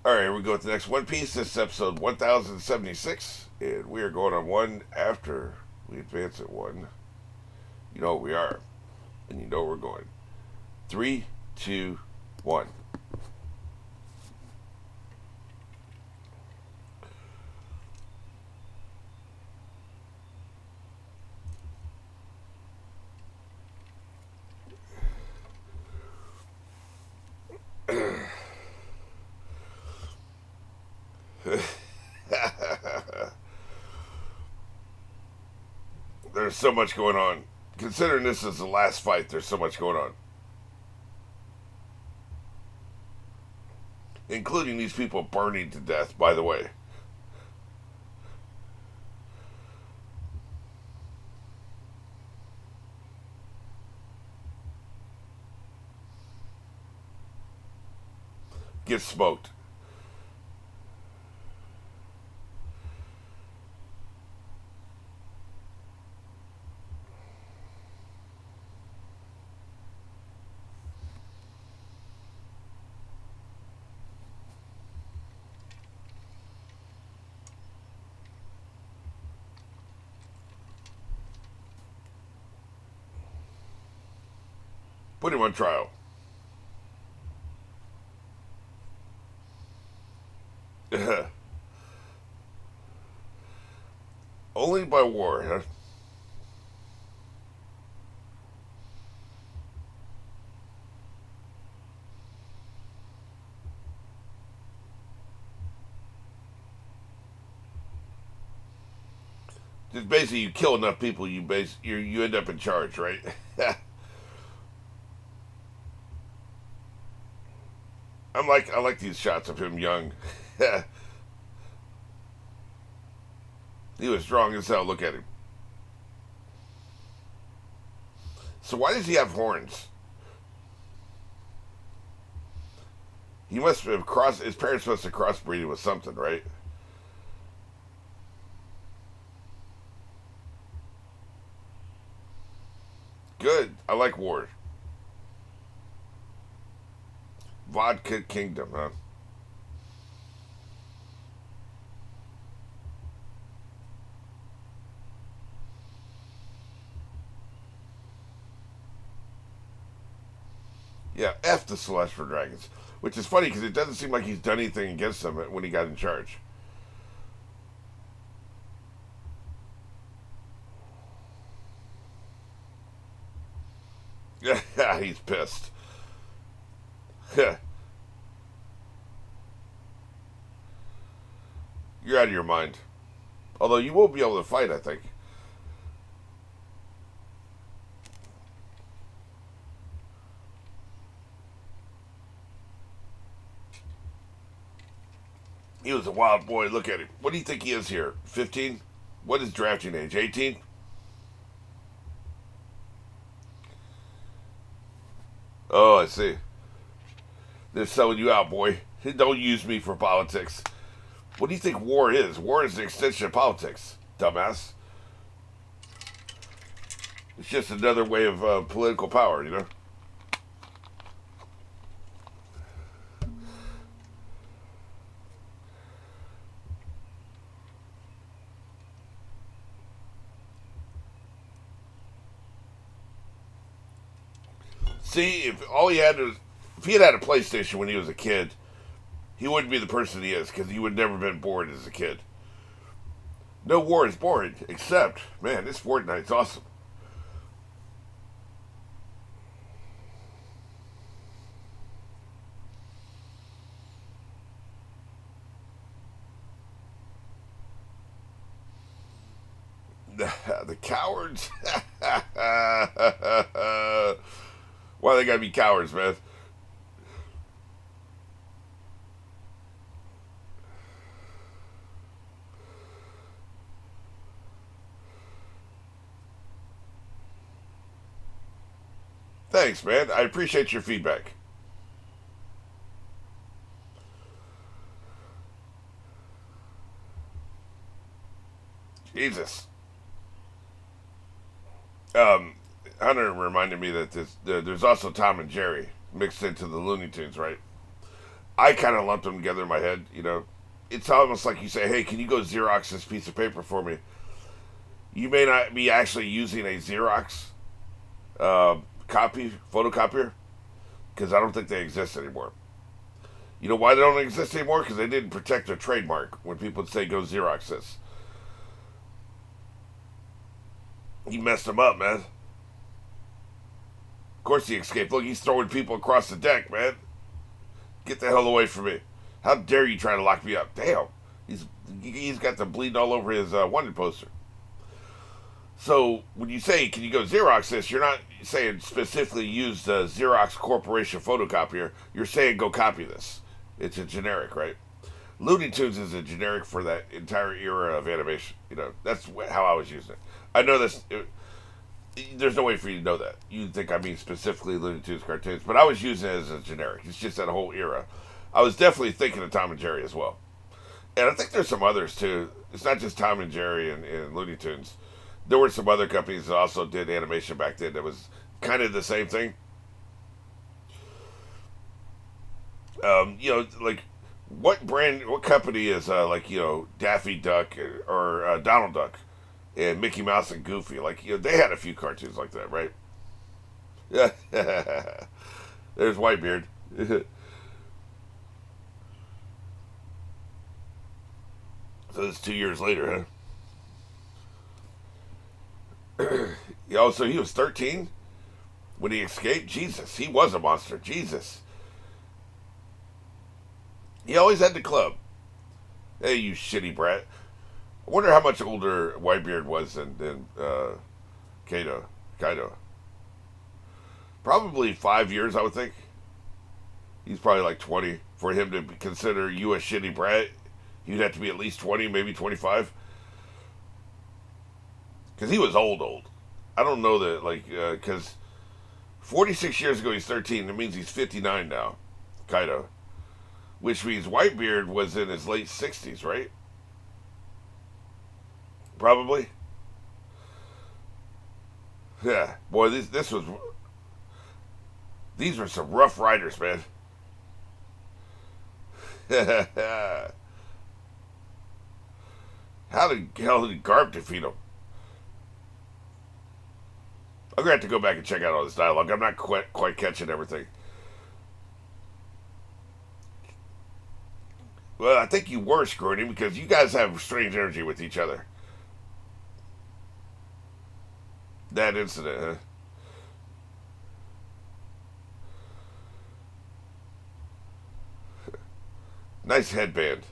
Alright, here we go with the next One Piece. This is episode 1076, and we are going on one after we advance at one. You know what we are, and you know where we're going. 3, 2, 1. There's so much going on. Considering this is the last fight, there's so much going on. Including these people burning to death, by the way. Get smoked. Put him on trial. Only by war, huh? Just basically, you kill enough people, you end up in charge, right? I like these shots of him young. He was strong as hell. Look at him. So why does he have horns? He must have crossed. His parents must have crossbreeded with something, right? Good. I like war. Vodka Kingdom, huh? Yeah, F the Celestial Dragons. Which is funny because it doesn't seem like he's done anything against them when he got in charge. Yeah, he's pissed. You're out of your mind. Although you won't be able to fight, I think. He was a wild boy. Look at him. What do you think he is here? 15? What is drafting age? 18? Oh, I see. They're selling you out, boy. Don't use me for politics. What do you think war is? War is an extension of politics, dumbass. It's just another way of political power, you know? See, if he had a PlayStation when he was a kid, he wouldn't be the person he is because he would never been bored as a kid. No war is boring, except, man, this Fortnite's awesome. The cowards. Why they gotta be cowards, man? Thanks, man. I appreciate your feedback. Jesus. Um, Hunter reminded me that there's also Tom and Jerry mixed into the Looney Tunes, right? I kind of lumped them together in my head. It's almost like you say, "Hey, can you go Xerox this piece of paper for me?" You may not be actually using a Xerox photocopier, because I don't think they exist anymore. You know why they don't exist anymore? Because they didn't protect their trademark when people would say, "Go Xerox this." He messed them up, man. Of course he escaped. Look, he's throwing people across the deck, man. Get the hell away from me. How dare you try to lock me up? Damn. He's got the bleeding all over his wanted poster. So when you say, can you go Xerox this, you're not saying specifically use the Xerox Corporation photocopier. You're saying go copy this. It's a generic, right? Looney Tunes is a generic for that entire era of animation. That's how I was using it. I know this. There's no way for you to know that. You'd think I mean specifically Looney Tunes cartoons, but I was using it as a generic. It's just that whole era. I was definitely thinking of Tom and Jerry as well. And I think there's some others too. It's not just Tom and Jerry and Looney Tunes. There were some other companies that also did animation back then that was kind of the same thing. Like what company is Daffy Duck or Donald Duck and Mickey Mouse and Goofy? They had a few cartoons like that, right? Yeah. There's Whitebeard. So it's 2 years later, huh? So he was 13 when he escaped? Jesus, he was a monster. Jesus. He always had the club. Hey, you shitty brat. I wonder how much older Whitebeard was than Kaido. Probably 5 years, I would think. He's probably like 20. For him to consider you a shitty brat, you'd have to be at least 20, maybe 25. Because he was old. I don't know that, because 46 years ago he's 13. That means he's 59 now, Kaido. Which means Whitebeard was in his late 60s, right? Probably. Yeah. Boy, these were some rough riders, man. How the hell did Garp defeat him? I'm going to have to go back and check out all this dialogue. I'm not quite catching everything. Well, I think you were screwing him because you guys have strange energy with each other. That incident, huh? Nice headband.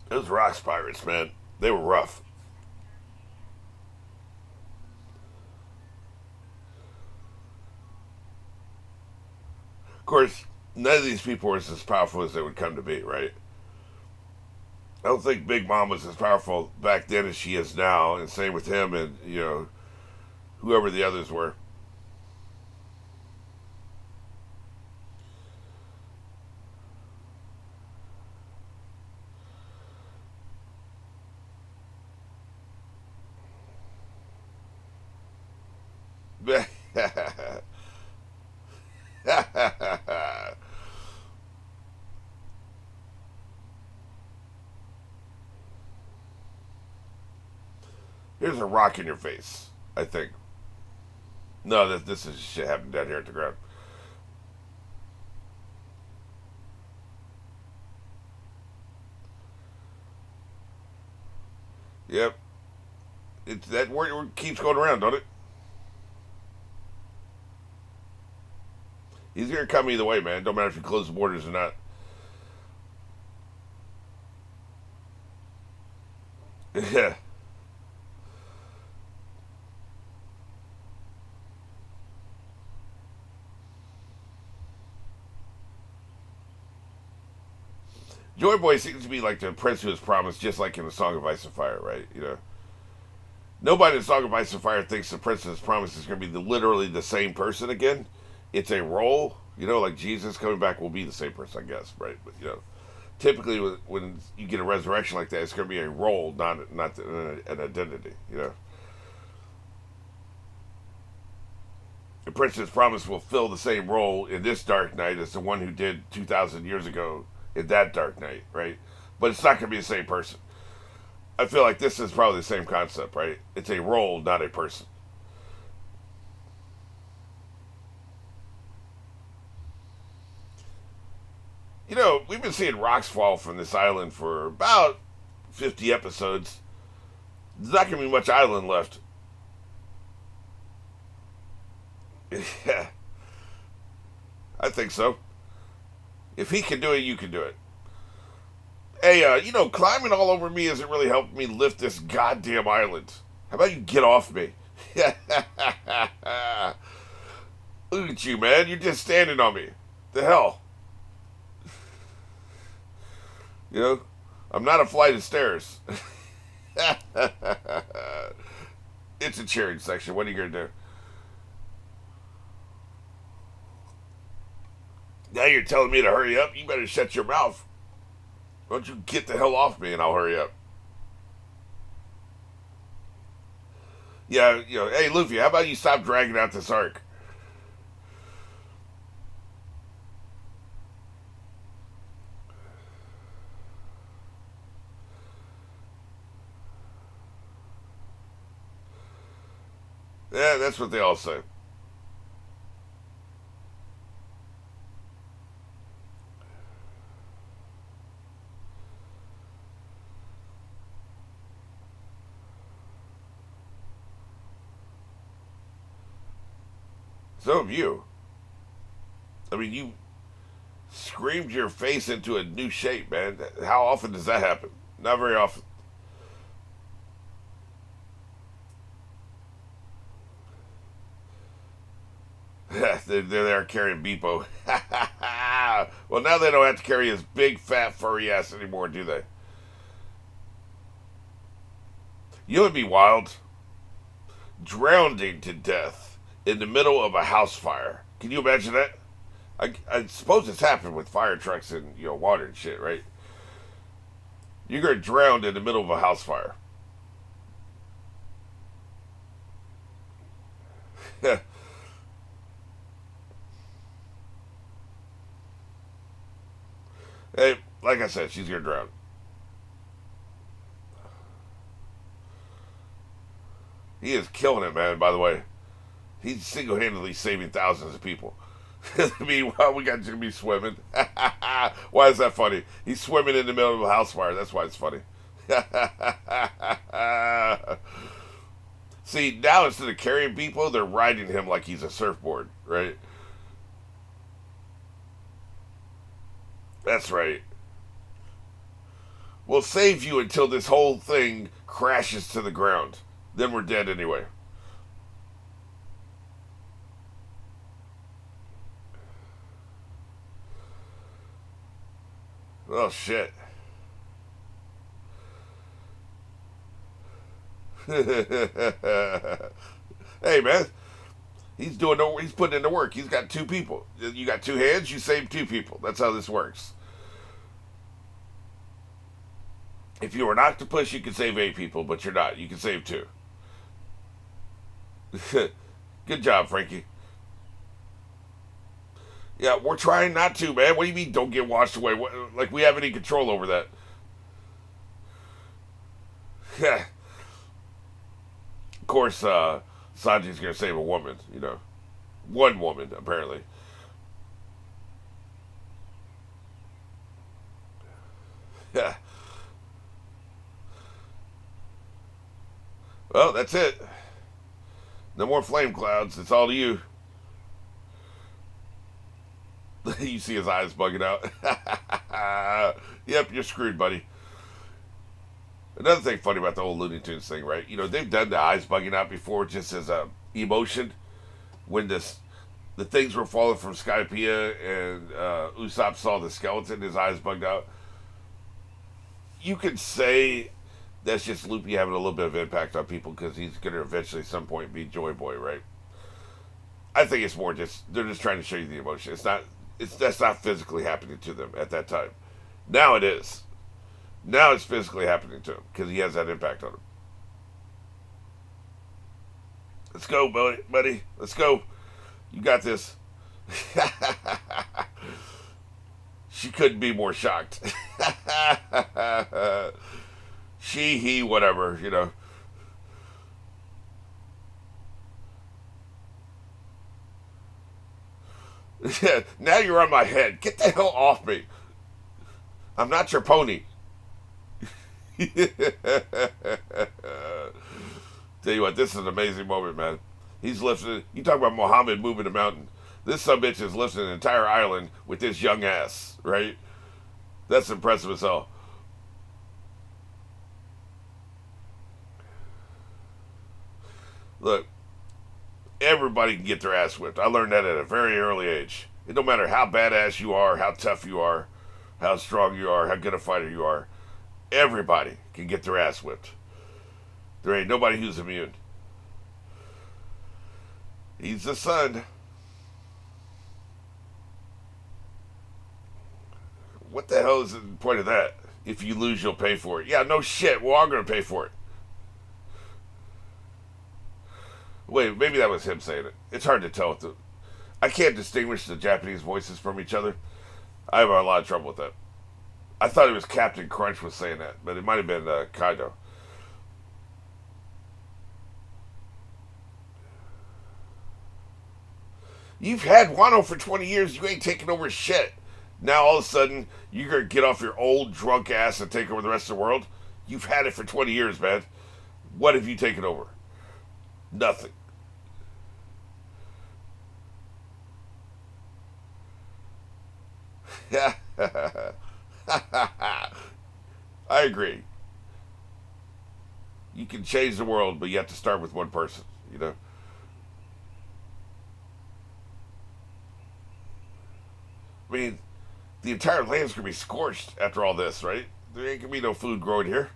Those Rocks Pirates, man, they were rough. Of course, none of these people were as powerful as they would come to be, right? I don't think Big Mom was as powerful back then as she is now, and same with him and, whoever the others were. Here's a rock in your face, I think. No, this is shit happening down here at the ground. Yep. It's that word keeps going around, don't it? He's gonna come either way, man. Don't matter if you close the borders or not. Yeah. Joy Boy seems to be like the prince who was promised, just like in the Song of Ice and Fire, right? Nobody in Song of Ice and Fire thinks the Princess Promise is going to be literally the same person again. It's a role, like Jesus coming back will be the same person, I guess, right? But typically when you get a resurrection like that, it's going to be a role, not an identity. The Princess Promise will fill the same role in this Dark Knight as the one who did 2,000 years ago in that Dark Knight, right? But it's not going to be the same person. I feel like this is probably the same concept, right? It's a role, not a person. We've been seeing rocks fall from this island for about 50 episodes. There's not going to be much island left. Yeah, I think so. If he can do it, you can do it. Hey, climbing all over me isn't really helping me lift this goddamn island. How about you get off me? Look at you, man. You're just standing on me. The hell? You know, I'm not a flight of stairs. It's a cheering section. What are you going to do? Now you're telling me to hurry up? You better shut your mouth. Why don't you get the hell off me and I'll hurry up? Yeah, hey, Luffy, how about you stop dragging out this arc? Yeah, that's what they all say. So have you. I mean, you screamed your face into a new shape, man. How often does that happen? Not very often. they're there carrying Beepo. Well, now they don't have to carry his big, fat, furry ass anymore, do they? You would be wild. Drowning to death in the middle of a house fire. Can you imagine that? I suppose it's happened with fire trucks and water and shit, right? You're gonna drown in the middle of a house fire. Hey, like I said, she's gonna drown. He is killing it, man. By the way, he's single-handedly saving thousands of people. Meanwhile, we got Jimmy swimming. Why is that funny? He's swimming in the middle of a house fire. That's why it's funny. See, now instead of carrying people, they're riding him like he's a surfboard, right? That's right. We'll save you until this whole thing crashes to the ground. Then we're dead anyway. Oh, shit. Hey, man. He's putting in the work. He's got two people. You got two hands, you save two people. That's how this works. If you were an octopus, you could save eight people, but you're not. You can save two. Good job, Frankie. Yeah, we're trying not to, man. What do you mean don't get washed away? Like we have any control over that? Yeah. Of course, Sanji's gonna save a woman. One woman, apparently. Yeah. Well, that's it. No more flame clouds. It's all to you. You see his eyes bugging out. Yep, you're screwed, buddy. Another thing funny about the whole Looney Tunes thing, right? They've done the eyes bugging out before just as a emotion. When the things were falling from Skypiea and Usopp saw the skeleton, his eyes bugged out. You could say That's just Loopy having a little bit of impact on people because he's going to eventually, at some point, be Joy Boy, right? I think it's more just they're just trying to show you the emotion. It's not. That's not physically happening to them at that time. Now it is. Now it's physically happening to him because he has that impact on him. Let's go, buddy. Let's go. You got this. She couldn't be more shocked. She, he, whatever, you know. Now you're on my head. Get the hell off me. I'm not your pony. Tell you what, this is an amazing moment, man. He's lifting. You talk about Muhammad moving a mountain. This sumbitch is lifting an entire island with this young ass, right? That's impressive as hell. Look, everybody can get their ass whipped. I learned that at a very early age. It don't matter how badass you are, how tough you are, how strong you are, how good a fighter you are. Everybody can get their ass whipped. There ain't nobody who's immune. He's the son. What the hell is the point of that? If you lose, you'll pay for it. Yeah, no shit. Well, I'm going to pay for it. Wait, maybe that was him saying it. It's hard to tell. I can't distinguish the Japanese voices from each other. I have a lot of trouble with that. I thought it was Captain Crunch was saying that, but it might have been Kaido. You've had Wano for 20 years. You ain't taking over shit. Now all of a sudden, you're going to get off your old drunk ass and take over the rest of the world? You've had it for 20 years, man. What have you taken over? Nothing. I agree. You can change the world, but you have to start with one person, you know? I mean, the entire land's going to be scorched after all this, right? There ain't going to be no food growing here.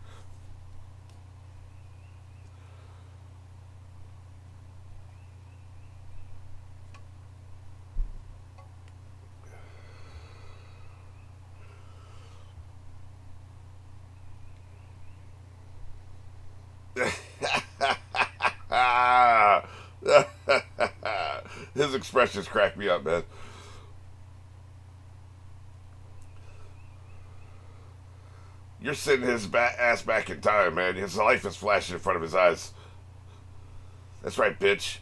His expressions crack me up, man. You're sending his ass back in time, man. His life is flashing in front of his eyes. That's right, bitch.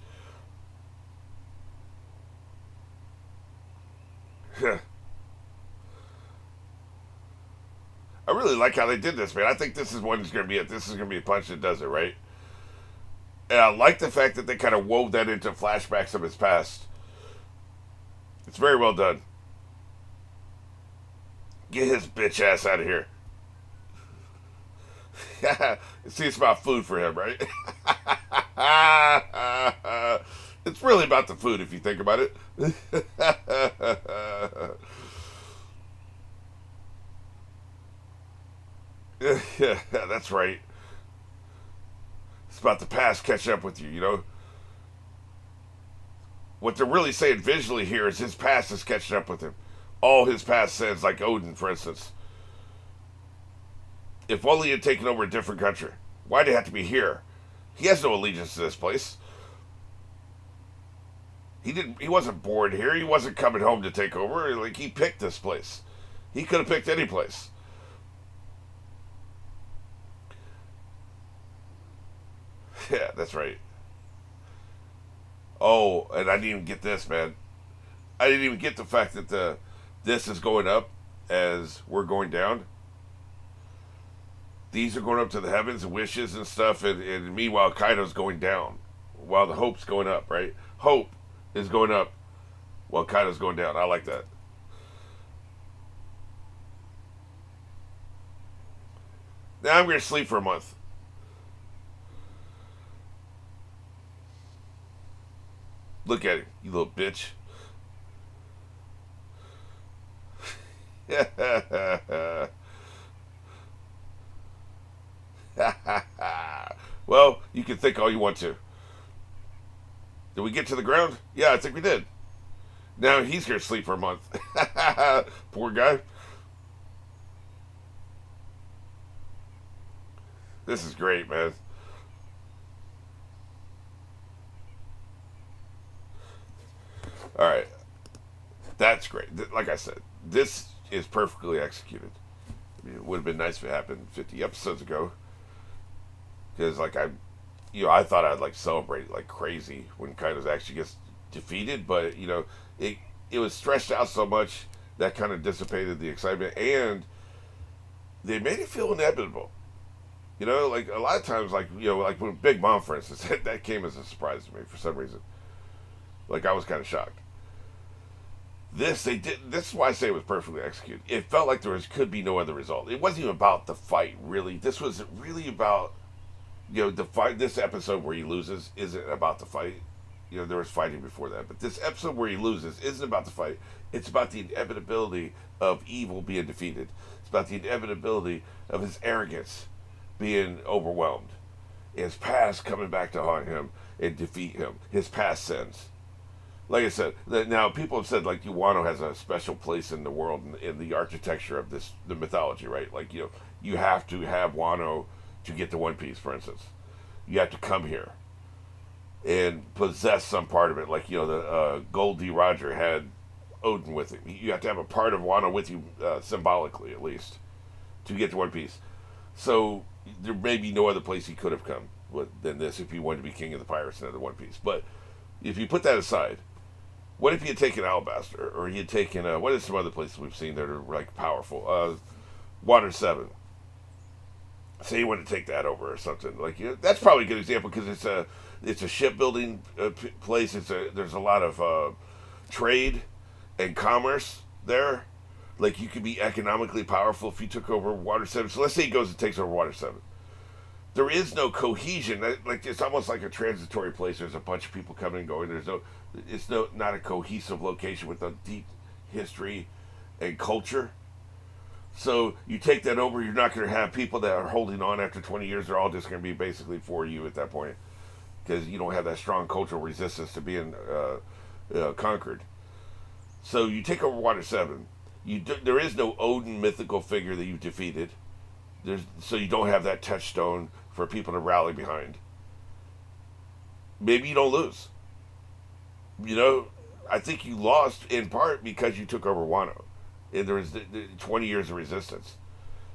I really like how they did this, man. I think this is one's going to be it. This is going to be a punch that does it, right? And I like the fact that they kind of wove that into flashbacks of his past. It's very well done. Get his bitch ass out of here. See, it's about food for him, right? It's really about the food if you think about it. Yeah, that's right. It's about the past catching up with you, you know? What they're really saying visually here is his past is catching up with him. All his past sins, like Odin, for instance. If only he had taken over a different country. Why'd he have to be here? He has no allegiance to this place. He wasn't born here. He wasn't coming home to take over. Like, he picked this place. He could have picked any place. Yeah, that's right. Oh, and I didn't even get this, man. I didn't even get the fact that this is going up as we're going down. These are going up to the heavens and wishes and stuff, and meanwhile Kaido's going down while the hope's going up, right? Hope is going up while Kaido's going down. I like that. Now I'm going to sleep for a month. Look at him, you little bitch. You can think all you want to. Did we get to the ground? Yeah, I think we did. Now he's gonna sleep for a month. Poor guy. This is great, man. All right, that's great. Like I said, this is perfectly executed. I mean, it would have been nice if it happened 50 episodes ago, because I thought I'd like celebrate like crazy when Kaidos actually gets defeated, but it it was stretched out so much that kind of dissipated the excitement, and they made it feel inevitable. Like a lot of times, like like when Big Mom, for instance, that came as a surprise to me for some reason. Like I was kind of shocked. This they did. This is why I say it was perfectly executed. It felt like could be no other result. It wasn't even about the fight, really. This was really about the fight. This episode where he loses isn't about the fight. There was fighting before that, but this episode where he loses isn't about the fight. It's about the inevitability of evil being defeated. It's about the inevitability of his arrogance being overwhelmed, his past coming back to haunt him and defeat him. His past sins. Like I said, now people have said like Wano has a special place in the world in the architecture of the mythology, right? Like you have to have Wano to get to One Piece, for instance. You have to come here and possess some part of it, like the Gold D. Roger had Odin with him. You have to have a part of Wano with you, symbolically at least, to get to One Piece. So there may be no other place he could have come than this if he wanted to be king of the pirates and of the One Piece. But if you put that aside, what if he had taken Alabaster, or he had taken what is some other places we've seen that are like powerful? Water 7. Say you want to take that over or something, like that's probably a good example because it's a shipbuilding place. There's a lot of trade and commerce there. Like you could be economically powerful if you took over Water 7. So let's say he goes and takes over Water 7. There is no cohesion. Like it's almost like a transitory place. There's a bunch of people coming and going. It's not a cohesive location with a deep history and culture. So you take that over, you're not going to have people that are holding on after 20 years. They're all just going to be basically for you at that point because you don't have that strong cultural resistance to being conquered. So you take over Water 7. There is no Odin mythical figure that you've defeated. So you don't have that touchstone for people to rally behind. Maybe you don't lose. I think you lost in part because you took over Wano. And there was 20 years of resistance.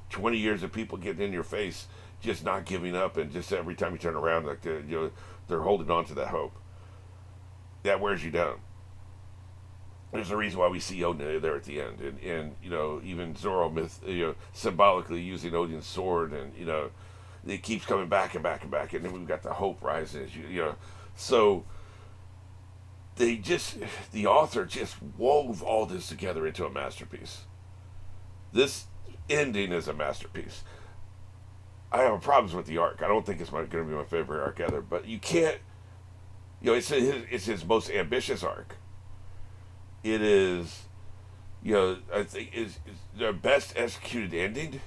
20 years of people getting in your face, just not giving up, and just every time you turn around, like they're holding on to that hope. That wears you down. There's a reason why we see Odin there at the end, and even Zoro symbolically using Odin's sword, and it keeps coming back and back and back, and then we've got the hope rising as so the author just wove all this together into a masterpiece. This ending is a masterpiece. I have problems with the arc. I don't think it's going to be my favorite arc ever, but you can't. It's his most ambitious arc. It is, I think is the best executed ending.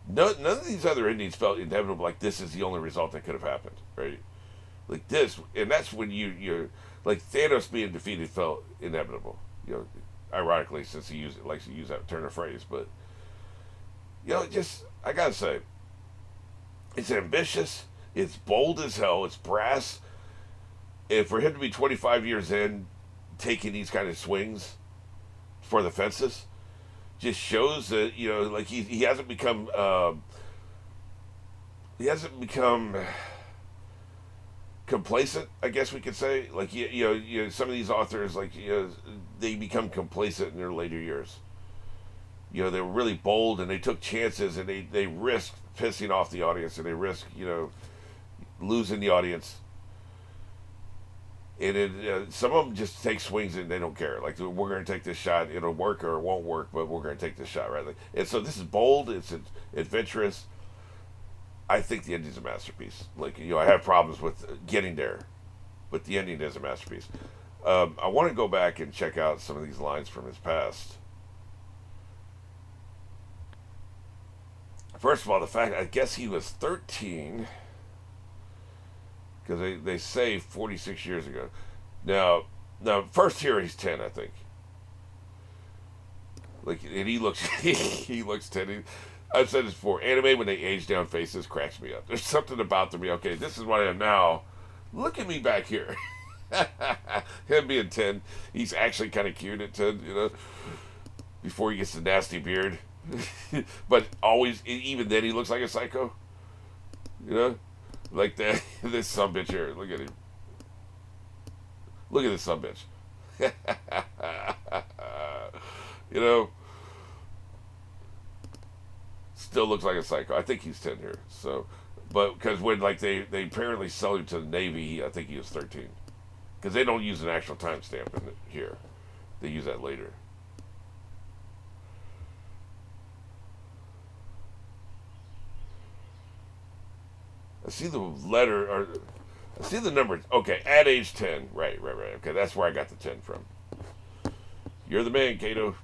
None of these other endings felt inevitable. Like this is the only result that could have happened, right? Like this, and that's when you're like Thanos being defeated felt inevitable. Ironically, since he likes to use that turn of phrase, but just I gotta say, it's ambitious, it's bold as hell, it's brass. And for him to be 25 years in, taking these kind of swings for the fences, just shows that like he hasn't become complacent, I guess we could say. Like some of these authors, like they become complacent in their later years. They were really bold and they took chances and they risked pissing off the audience and they risked losing the audience. And some of them just take swings and they don't care. Like we're going to take this shot, it'll work or it won't work, but we're going to take this shot, right? And so this is bold, it's adventurous. I think the ending's a masterpiece. Like I have problems with getting there, but the ending is a masterpiece. I want to go back and check out some of these lines from his past. First of all, the fact I guess he was 13 because they say 46 years ago. Now, first here he's 10, I think. Like, and he looks he looks 10. I've said this before. Anime when they age down faces cracks me up. There's something about them. Okay, this is what I am now. Look at me back here. Him being 10, he's actually kind of cute at 10, you know, before he gets the nasty beard. But always, even then, he looks like a psycho, you know, like that. This sumbitch here. Look at him. Look at this sumbitch. You know, still looks like a psycho. I think he's 10 here. So, but because when like they apparently sell him to the Navy, I think he was 13. Because they don't use an actual timestamp in here. They use that later. I see the letter, or I see the number. Okay, at age 10. Right. Okay, that's where I got the 10 from. You're the man, Kaido.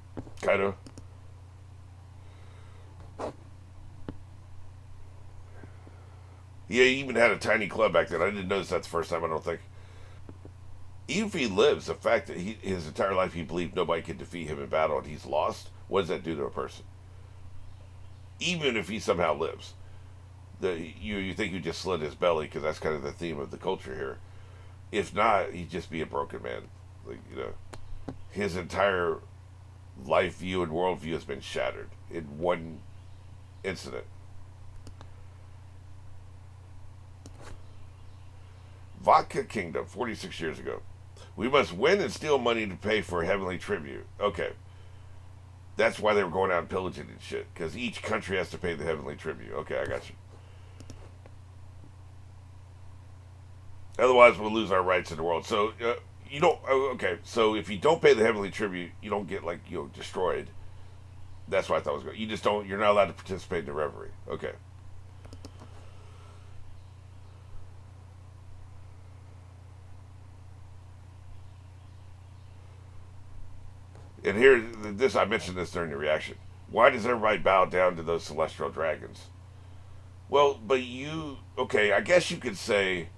Yeah, he even had a tiny club back then. I didn't notice that the first time, I don't think. Even if he lives, the fact that his entire life he believed nobody could defeat him in battle and he's lost, what does that do to a person? Even if he somehow lives. You think you just slit his belly because that's kind of the theme of the culture here. If not, he'd just be a broken man. Like, you know, his entire life view and worldview has been shattered in one incident. Vodka Kingdom, 46 years ago. We must win and steal money to pay for heavenly tribute. Okay. That's why they were going out and pillaging and shit. Because each country has to pay the heavenly tribute. Okay, I got you. Otherwise, we'll lose our rights in the world. So, you don't... Okay, so if you don't pay the heavenly tribute, you don't get, like, you know, destroyed. That's what I thought was good. You just don't... You're not allowed to participate in the revelry. Okay. And here, this I mentioned this during the reaction. Why does everybody bow down to those celestial dragons? Well, but you... Okay, I guess you could say...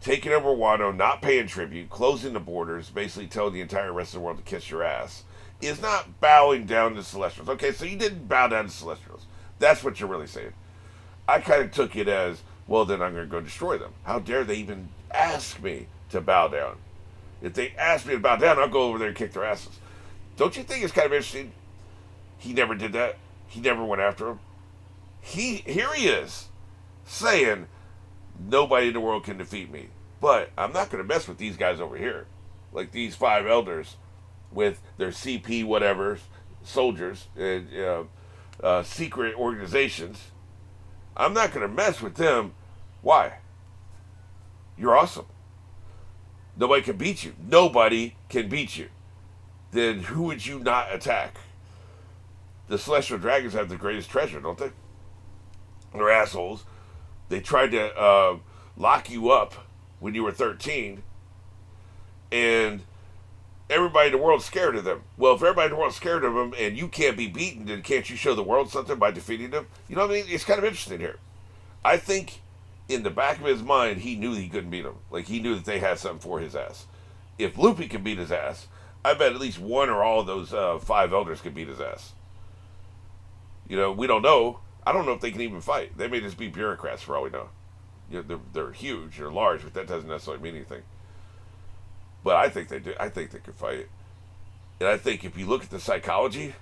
Taking over Wano, not paying tribute, closing the borders, basically telling the entire rest of the world to kiss your ass, is not bowing down to Celestials. Okay, so you didn't bow down to Celestials. That's what you're really saying. I kind of took it as, well, then I'm going to go destroy them. How dare they even ask me to bow down? If they ask me to bow down, I'll go over there and kick their asses. Don't you think it's kind of interesting? He never did that. He never went after him. Here he is, saying, nobody in the world can defeat me. But I'm not going to mess with these guys over here. Like these 5 elders with their CP whatever, soldiers, and secret organizations. I'm not going to mess with them. Why? You're awesome. Nobody can beat you. Nobody can beat you. Then who would you not attack? The celestial dragons have the greatest treasure, don't they? They're assholes. They tried to lock you up when you were 13, and everybody in the world's scared of them. Well, if everybody in the world's scared of them and you can't be beaten, then can't you show the world something by defeating them? You know what I mean? It's kind of interesting here. I think in the back of his mind, he knew he couldn't beat them. Like, he knew that they had something for his ass. If Luffy can beat his ass, I bet at least one or all of those 5 elders can beat his ass. You know, we don't know. I don't know if they can even fight. They may just be bureaucrats for all we know. You know, they're huge, they're large, but that doesn't necessarily mean anything. But I think they do. I think they could fight. And I think if you look at the psychology,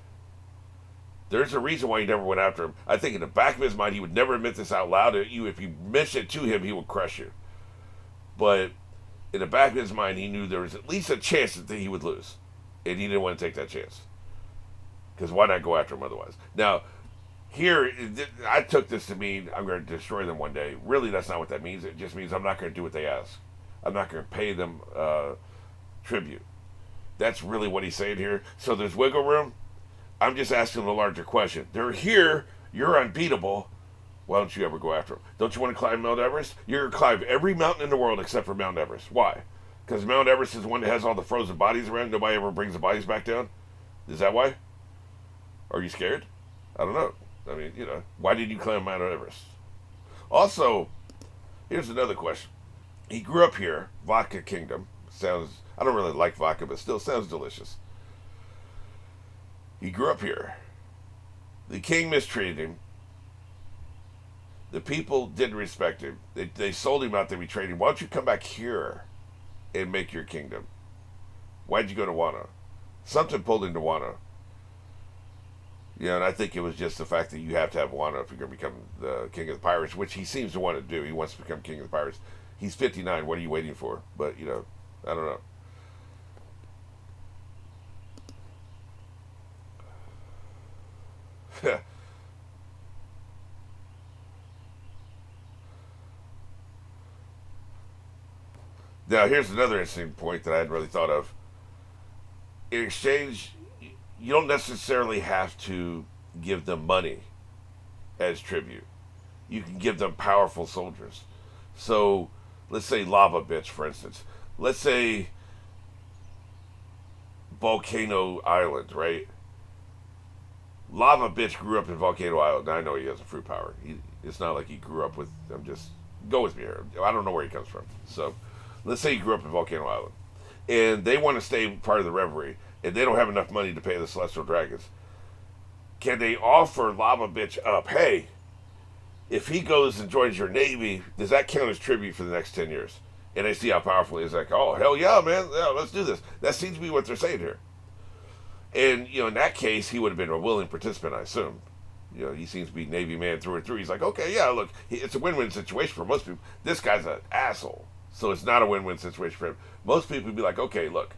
there's a reason why he never went after him. I think in the back of his mind, he would never admit this out loud to you. If you mention it to him, he would crush you. But in the back of his mind, he knew there was at least a chance that he would lose. And he didn't want to take that chance. Because why not go after him otherwise? Now, here, I took this to mean I'm going to destroy them one day. Really, that's not what that means. It just means I'm not going to do what they ask. I'm not going to pay them tribute. That's really what he's saying here. So there's wiggle room. I'm just asking a larger question. They're here. You're unbeatable. Why don't you ever go after them? Don't you want to climb Mount Everest? You're going to climb every mountain in the world except for Mount Everest. Why? Because Mount Everest is the one that has all the frozen bodies around. Nobody ever brings the bodies back down. Is that why? Are you scared? I don't know. I mean, why did you climb Mount Everest? Also, here's another question. He grew up here, Vodka Kingdom. Sounds, I don't really like vodka, but still sounds delicious. He grew up here. The king mistreated him. The people didn't respect him. They sold him out, they betrayed him. Why don't you come back here and make your kingdom? Why'd you go to Wano? Something pulled him to Wano. You know, and I think it was just the fact that you have to have Wano if you're going to become the king of the pirates, which he seems to want to do. He wants to become king of the pirates. He's 59. What are you waiting for? But, you know, I don't know. Now, here's another interesting point that I hadn't really thought of. In exchange, you don't necessarily have to give them money as tribute. You can give them powerful soldiers. So, let's say Lava Bitch, for instance. Let's say Volcano Island, right? Lava Bitch grew up in Volcano Island. Now, I know he has a fruit power. It's not like he grew up with. I'm just. Go with me here. I don't know where he comes from. So, let's say he grew up in Volcano Island. And they want to stay part of the reverie. And they don't have enough money to pay the Celestial Dragons. Can they offer Lava Bitch up? Hey, if he goes and joins your navy, does that count as tribute for the next 10 years? And they see how powerful he is. Like, oh, hell yeah, man. Yeah, let's do this. That seems to be what they're saying here. And, you know, in that case, he would have been a willing participant, I assume. You know, he seems to be Navy man through and through. He's like, okay, yeah, look, it's a win-win situation for most people. This guy's an asshole. So it's not a win-win situation for him. Most people would be like, okay, look,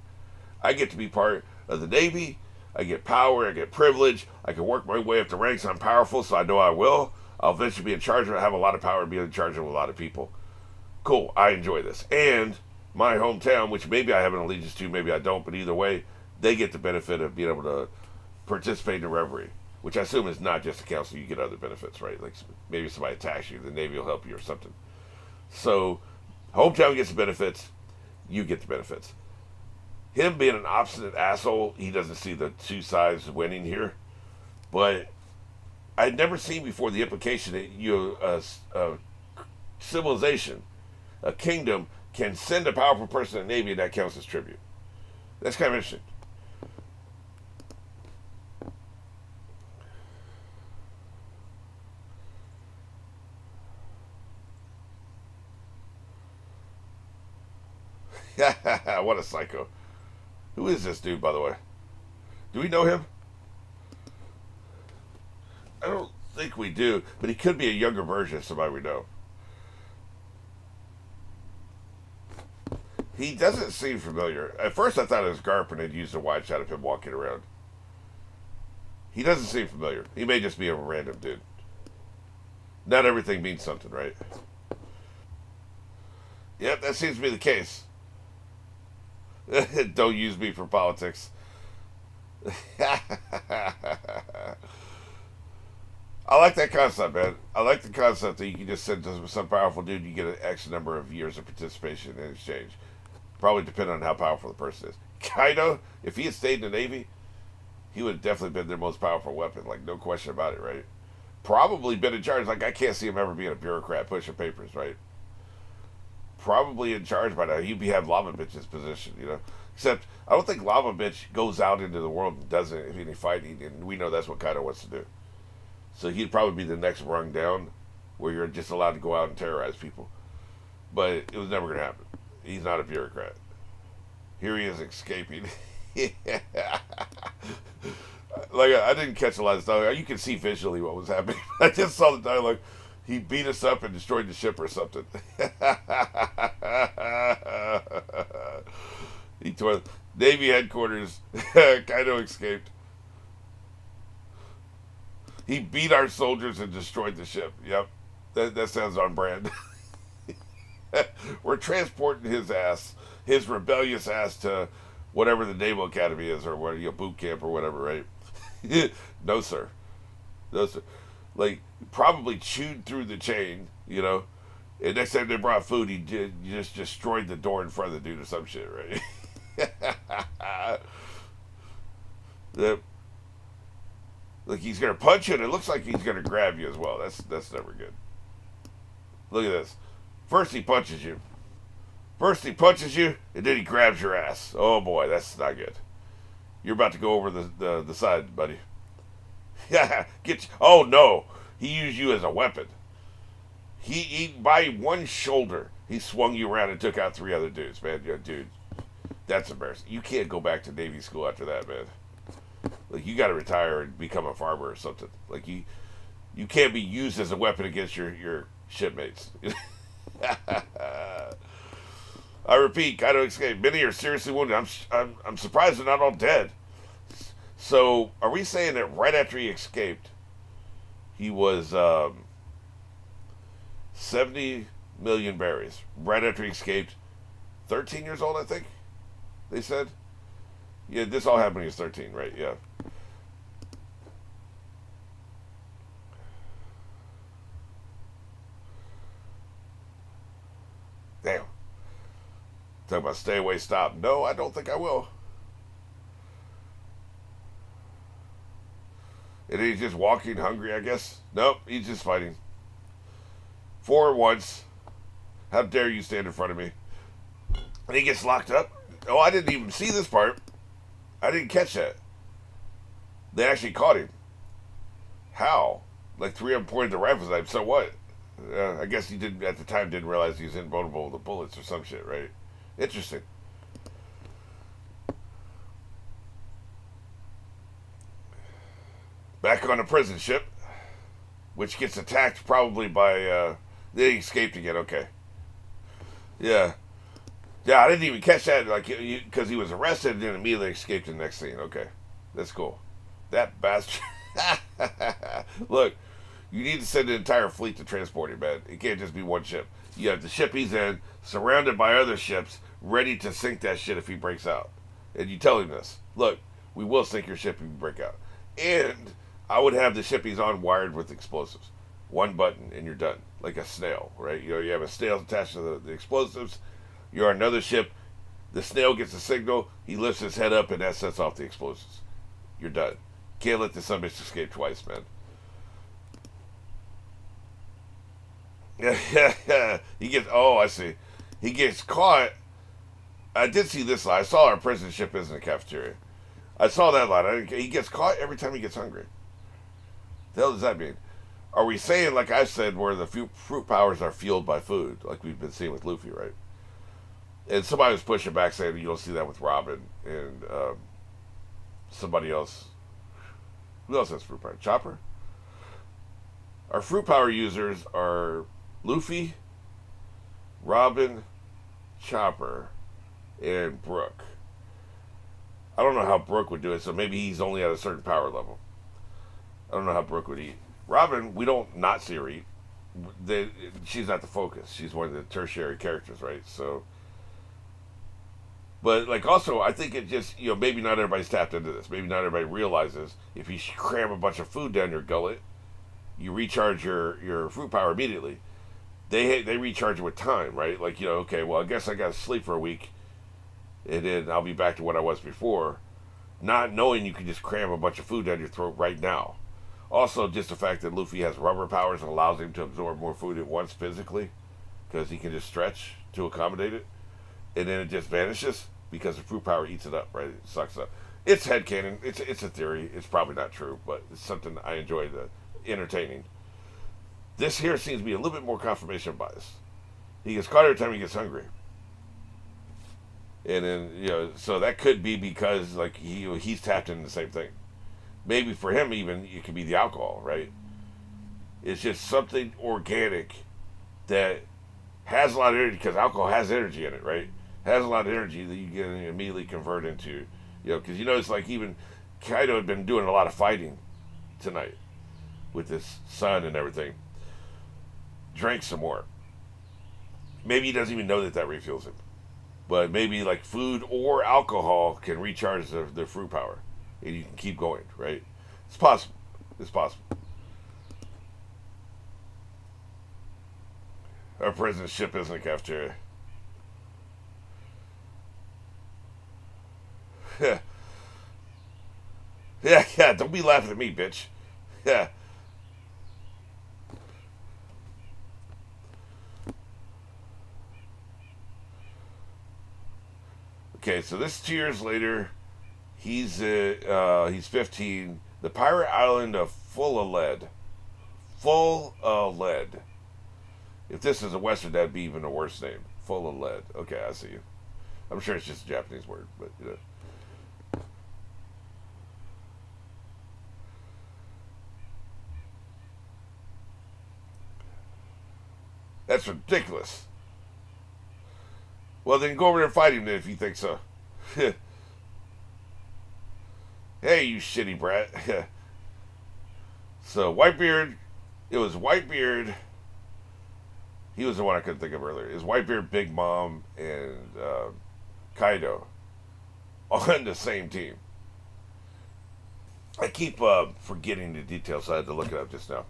I get to be part of the Navy. I get power. I get privilege. I can work my way up the ranks. I'm powerful, so I know I will. I'll eventually be in charge. I have a lot of power and be in charge of a lot of people. Cool. I enjoy this. And my hometown, which maybe I have an allegiance to, maybe I don't, but either way, they get the benefit of being able to participate in the reverie, which I assume is not just the council. You get other benefits, right? Like maybe somebody attacks you, the Navy will help you or something. So hometown gets the benefits, you get the benefits. Him being an obstinate asshole, he doesn't see the two sides winning here. But I'd never seen before the implication that a civilization, a kingdom, can send a powerful person to the Navy and that counts as tribute. That's kind of interesting. What a psycho. Who is this dude, by the way? Do we know him? I don't think we do, but he could be a younger version of somebody we know. He doesn't seem familiar. At first, I thought it was Garp and had used a wide shot of him walking around. He doesn't seem familiar. He may just be a random dude. Not everything means something, right? Yep, that seems to be the case. Don't use me for politics. I like that concept, man. I like the concept that you can just send to some powerful dude, you get an X number of years of participation in exchange. Probably depending on how powerful the person is. Kaido, if he had stayed in the Navy, he would have definitely been their most powerful weapon, like no question about it, right? Probably been in charge. Like I can't see him ever being a bureaucrat pushing papers, right? Probably in charge by now. He'd be have Lava Bitch's position, you know. Except I don't think Lava Bitch goes out into the world and does any fighting, and we know that's what Kaido wants to do. So he'd probably be the next rung down, where you're just allowed to go out and terrorize people. But it was never going to happen. He's not a bureaucrat. Here he is escaping. Like I didn't catch a lot of dialogue. You can see visually what was happening. I just saw the dialogue. He beat us up and destroyed the ship or something. He tore Navy headquarters. Kaido escaped. He beat our soldiers and destroyed the ship. Yep, that sounds on brand. We're transporting his ass, his rebellious ass, to whatever the Naval Academy is, or what, boot camp or whatever, right? No, sir. No, sir. Like, probably chewed through the chain, you know. And next time they brought food, he just destroyed the door in front of the dude or some shit, right? Yep. Like he's gonna punch you, and it looks like he's gonna grab you as well. That's never good. Look at this. First he punches you. First he punches you, and then he grabs your ass. Oh boy, that's not good. You're about to go over the side, buddy. Yeah, get you. Oh no, he used you as a weapon. He by one shoulder, he swung you around and took out 3 other dudes, man. Yeah, dude, that's embarrassing. You can't go back to Navy school after that, man. Like you got to retire and become a farmer or something. Like you can't be used as a weapon against your shipmates. I repeat, Kaido escaped. Many are seriously wounded. I'm surprised they're not all dead. So, are we saying that right after he escaped, he was 70 million berries? Right after he escaped, 13 years old, I think they said. Yeah, this all happened when he was 13, right? Yeah. Damn. Talk about stay away, stop. No, I don't think I will. And he's just walking hungry, I guess. Nope, he's just fighting. For once. How dare you stand in front of me? And he gets locked up. Oh, I didn't even see this part. I didn't catch that. They actually caught him. How? Like 3 of them pointed the rifles at him. So what? I guess he didn't at the time didn't realize he was invulnerable to the bullets or some shit, right? Interesting. Back on a prison ship, which gets attacked probably by. They escaped again. Okay. Yeah. Yeah, I didn't even catch that, like, because he was arrested and then immediately escaped to the next scene. Okay, that's cool. That bastard. Look, you need to send an entire fleet to transport him, man. It can't just be one ship. You have the ship he's in, surrounded by other ships, ready to sink that shit if he breaks out. And you tell him this. Look, we will sink your ship if you break out. And I would have the ship he's on wired with explosives. One button and you're done. Like a snail, right? You know, you have a snail attached to the explosives. You're on another ship. The snail gets a signal. He lifts his head up and that sets off the explosives. You're done. Can't let the son bitch escape twice, man. Yeah, he gets. Oh, I see. He gets caught. I did see this line. I saw our prison ship is in the cafeteria. I saw that line. He gets caught every time he gets hungry. The hell does that mean? Are we saying, like I said, where the fruit powers are fueled by food, like we've been seeing with Luffy, right? And somebody was pushing back saying you don't see that with Robin and somebody else. Who else has fruit power? Chopper? Our fruit power users are Luffy, Robin, Chopper, and Brook. I don't know how Brook would do it, so maybe he's only at a certain power level. I don't know how Brook would eat. Robin, we don't not see her eat. She's not the focus. She's one of the tertiary characters, right? So, but like also, I think it just maybe not everybody's tapped into this. Maybe not everybody realizes if you cram a bunch of food down your gullet, you recharge your fruit power immediately. They recharge it with time, right? Like okay, well I guess I got to sleep for a week, and then I'll be back to what I was before. Not knowing you can just cram a bunch of food down your throat right now. Also, just the fact that Luffy has rubber powers and allows him to absorb more food at once physically, because he can just stretch to accommodate it, and then it just vanishes because the fruit power eats it up, right? It sucks up. It's headcanon. It's a theory. It's probably not true, but it's something I enjoy entertaining. This here seems to be a little bit more confirmation bias. He gets caught every time he gets hungry. And then, so that could be because, like, he's tapped into the same thing. Maybe for him, even, it could be the alcohol, right? It's just something organic that has a lot of energy, because alcohol has energy in it, right? Has a lot of energy that you can immediately convert into, because it's like even Kaido had been doing a lot of fighting tonight with his son and everything. Drank some more. Maybe he doesn't even know that refuels him. But maybe like food or alcohol can recharge the fruit power. And you can keep going, right? It's possible. It's possible. Our prison ship isn't a cafeteria. Yeah. Yeah, don't be laughing at me, bitch. Yeah. Okay, so this is 2 years later. He's 15. The pirate island of Full of Lead. Full of Lead. If this is a Western, that'd be even a worse name. Full of Lead. Okay, I see you. I'm sure it's just a Japanese word, but you know. That's ridiculous. Well, then go over there and fight him then if you think so. Hey, you shitty brat. So, Whitebeard, it was Whitebeard. He was the one I couldn't think of earlier. It was Whitebeard, Big Mom, and Kaido on the same team. I keep forgetting the details, so I had to look it up just now.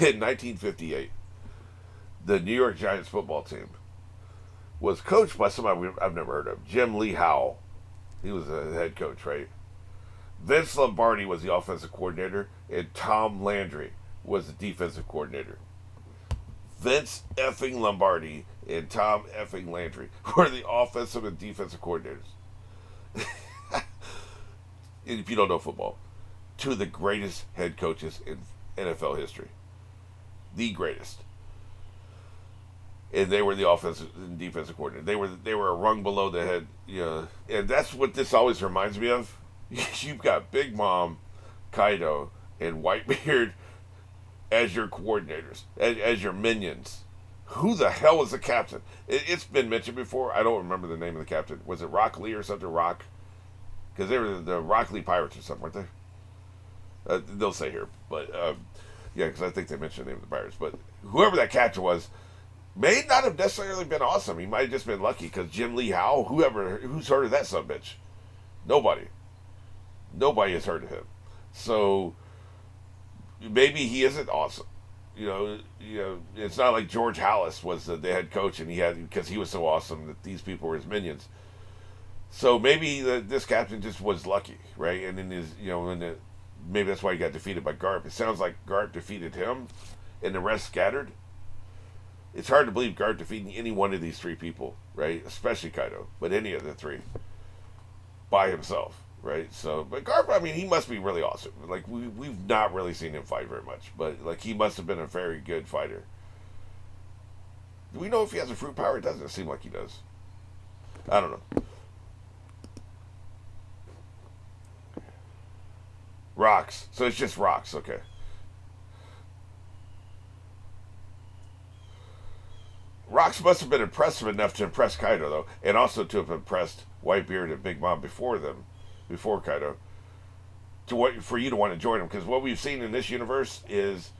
In 1958, the New York Giants football team was coached by somebody I've never heard of, Jim Lee Howe. He was the head coach, right? Vince Lombardi was the offensive coordinator, and Tom Landry was the defensive coordinator. Vince effing Lombardi and Tom effing Landry were the offensive and defensive coordinators. If you don't know football, two of the greatest head coaches in NFL history. The greatest. And they were the offensive and defensive coordinator. They were a rung below the head, you know, and that's what this always reminds me of. You've got Big Mom, Kaido, and Whitebeard as your coordinators, as your minions. Who the hell was the captain? It's been mentioned before. I don't remember the name of the captain. Was it Rock Lee or something? Rock? Because they were the Rock Lee Pirates or something, weren't they? They'll say here. But, yeah, because I think they mentioned the name of the Pirates. But whoever that captain was may not have necessarily been awesome. He might have just been lucky because Jim Lee Howe, who's heard of that subbitch? Nobody. Nobody has heard of him. So maybe he isn't awesome. You know, it's not like George Halas was the head coach and because he was so awesome that these people were his minions. So maybe this captain just was lucky, right? And in his, maybe that's why he got defeated by Garp. It sounds like Garp defeated him, and the rest scattered. It's hard to believe Garp defeating any one of these three people, right? Especially Kaido, but any of the three by himself. Right, so, but Garp, I mean, he must be really awesome. Like, we've not really seen him fight very much, but, like, he must have been a very good fighter. Do we know if he has a fruit power? It doesn't seem like he does. I don't know. Rocks. So it's just rocks, okay. Rocks must have been impressive enough to impress Kaido, though, and also to have impressed Whitebeard and Big Mom before Kaido, for you to want to join him. Because what we've seen in this universe is,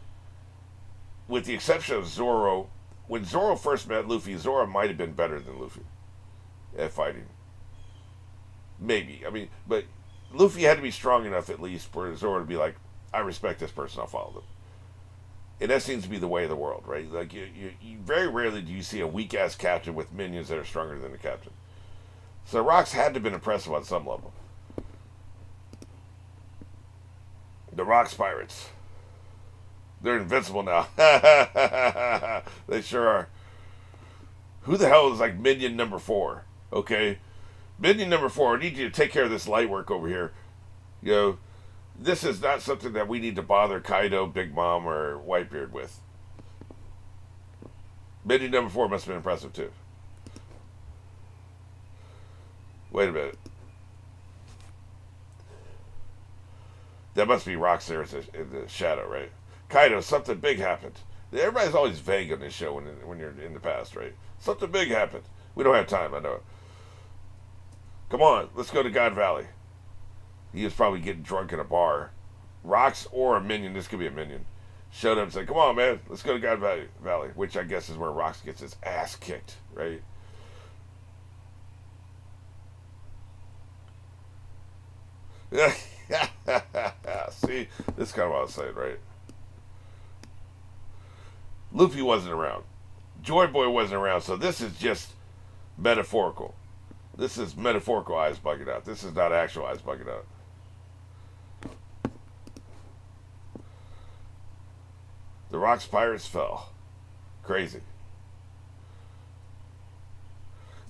with the exception of Zoro, when Zoro first met Luffy, Zoro might have been better than Luffy at fighting. Maybe. I mean, but Luffy had to be strong enough at least for Zoro to be like, I respect this person, I'll follow them. And that seems to be the way of the world, right? Like, you very rarely do you see a weak-ass captain with minions that are stronger than the captain. So Rocks had to have been impressive on some level. The Rocks Pirates. They're invincible now. They sure are. Who the hell is like minion number 4? Okay? Minion number 4, I need you to take care of this light work over here. This is not something that we need to bother Kaido, Big Mom, or Whitebeard with. Minion number 4 must have been impressive too. Wait a minute. That must be Rocks there in the shadow, right? Kaido, something big happened. Everybody's always vague on this show when you're in the past, right? Something big happened. We don't have time, I know. Come on, let's go to God Valley. He was probably getting drunk in a bar. Rocks or a minion, this could be a minion, showed up and said, come on, man, let's go to God Valley, which I guess is where Rocks gets his ass kicked, right? See, this is kind of what I was saying, right? Luffy wasn't around. Joy Boy wasn't around, so this is just metaphorical. This is metaphorical eyes bugging out. This is not actual eyes bugging out. The Rocks Pirates fell. Crazy.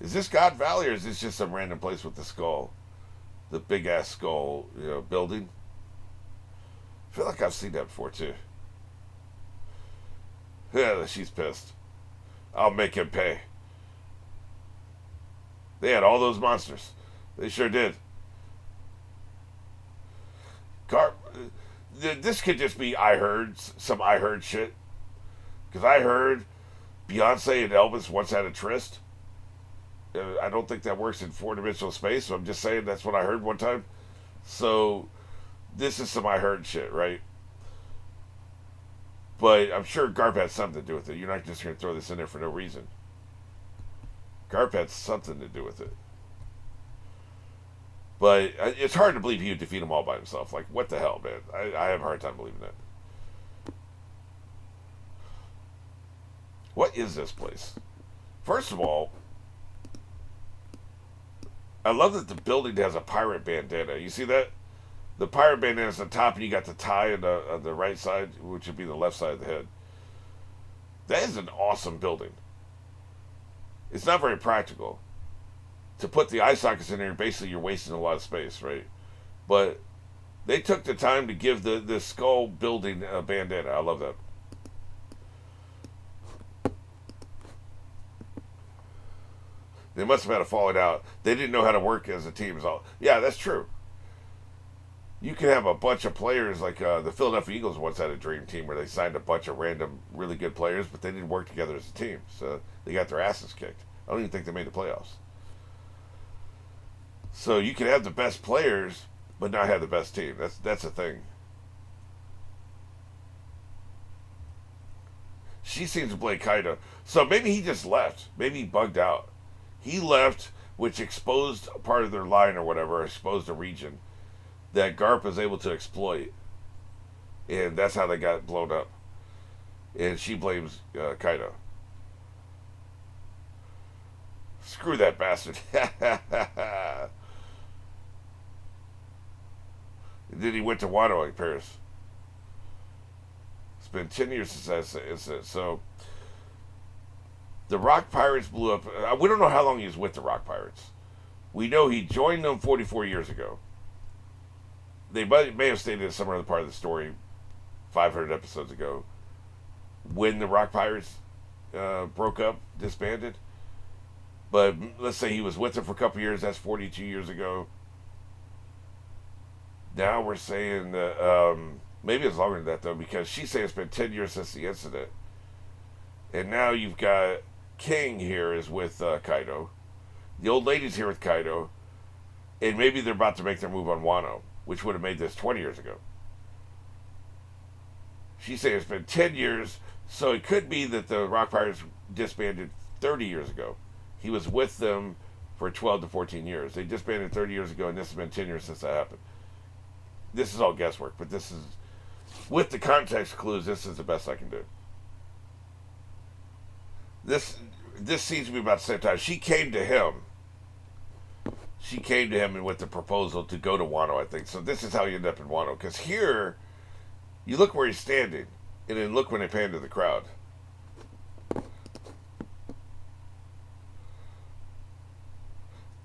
Is this God Valley, or is this just some random place with the skull? The big ass skull, building? I feel like I've seen that before, too. Yeah, she's pissed. I'll make him pay. They had all those monsters. They sure did. This could just be some I heard shit. Because I heard Beyonce and Elvis once had a tryst. I don't think that works in four-dimensional space, so I'm just saying that's what I heard one time. So, this is some I heard shit, right? But I'm sure Garp had something to do with it. You're not just going to throw this in there for no reason. Garp had something to do with it. But it's hard to believe he would defeat them all by himself. Like, what the hell, man? I have a hard time believing that. What is this place? First of all, I love that the building has a pirate bandana. You see that? The pirate bandana is on top, and you got the tie on the right side, which would be the left side of the head. That is an awesome building. It's not very practical. To put the eye sockets in there, basically you're wasting a lot of space, right? But they took the time to give the skull building a bandana. I love that. They must have had a falling out. They didn't know how to work as a team. Yeah, that's true. You can have a bunch of players like the Philadelphia Eagles once had a dream team where they signed a bunch of random, really good players, but they didn't work together as a team. So they got their asses kicked. I don't even think they made the playoffs. So you can have the best players, but not have the best team. That's a thing. She seems to play Kaido. So maybe he just left. Maybe he bugged out. He left, which exposed part of their line or whatever, exposed a region that Garp was able to exploit. And that's how they got blown up. And she blames Kaido. Screw that bastard. And then he went to Wano in Paris. It's been 10 years since that incident. So, the Rock Pirates blew up. We don't know how long he was with the Rock Pirates. We know he joined them 44 years ago. They may have stated in some other part of the story 500 episodes ago when the Rock Pirates broke up, disbanded. But let's say he was with them for a couple years. That's 42 years ago. Now we're saying that maybe it's longer than that, though, because she's saying it's been 10 years since the incident. And now you've got King here is with Kaido. The old lady's here with Kaido. And maybe they're about to make their move on Wano, which would have made this 20 years ago. She's saying it's been 10 years, so it could be that the Rock Pirates disbanded 30 years ago. He was with them for 12 to 14 years. They disbanded 30 years ago, and this has been 10 years since that happened. This is all guesswork, but this is, with the context clues, this is the best I can do. This seems to be about the same time. She came to him. She came to him with the proposal to go to Wano, I think. So this is how you end up in Wano. Because here, you look where he's standing, and then look when they pan to the crowd.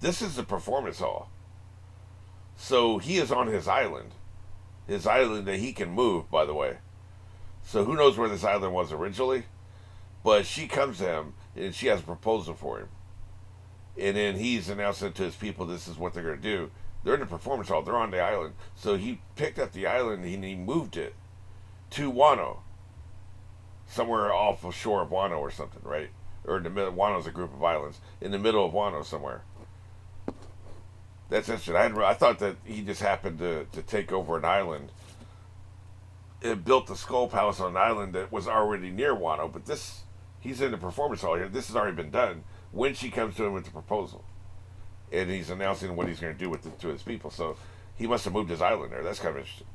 This is the performance hall. So he is on his island. His island that he can move, by the way. So who knows where this island was originally? But she comes to him, and she has a proposal for him. And then he's announcing to his people this is what they're going to do. They're in the performance hall. They're on the island. So he picked up the island and he moved it to Wano. Somewhere off the shore of Wano or something, right? Or in the middle. Wano's a group of islands. In the middle of Wano somewhere. That's interesting. I thought that he just happened to take over an island and built the Skull Palace on an island that was already near Wano. But this, he's in the performance hall here. This has already been done when she comes to him with the proposal. And he's announcing what he's going to do to his people. So he must have moved his island there. That's kind of interesting.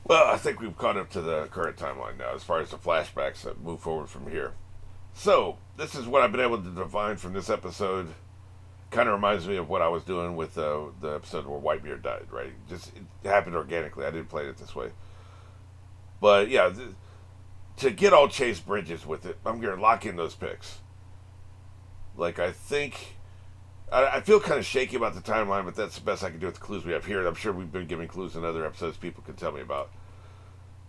Well, I think we've caught up to the current timeline now as far as the flashbacks that move forward from here. So, this is what I've been able to divine from this episode. Kind of reminds me of what I was doing with the episode where Whitebeard died, right? Just, it happened organically. I didn't play it this way. But, yeah, to get all Chase Bridges with it, I'm going to lock in those picks. Like, I think I feel kind of shaky about the timeline, but that's the best I can do with the clues we have here. And I'm sure we've been giving clues in other episodes people can tell me about.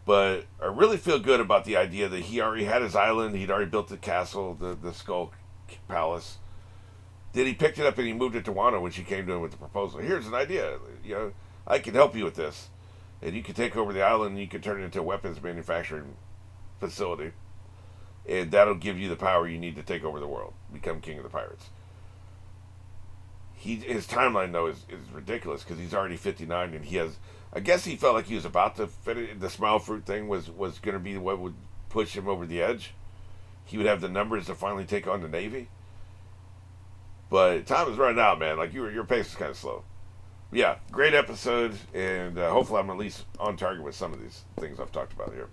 But I really feel good about the idea that he already had his island. He'd already built the castle, the Skull Palace. Then he picked it up and he moved it to Wano when she came to him with the proposal. Here's an idea. I can help you with this. And you can take over the island and you can turn it into a weapons manufacturing facility. And that'll give you the power you need to take over the world. Become king of the pirates. His timeline though is ridiculous because he's already 59 and he has. I guess he felt like he was about to finish. The smile fruit thing was going to be what would push him over the edge. He would have the numbers to finally take on the Navy. But time is running out, man. Like your pace is kind of slow. But yeah, great episode, and hopefully I'm at least on target with some of these things I've talked about here.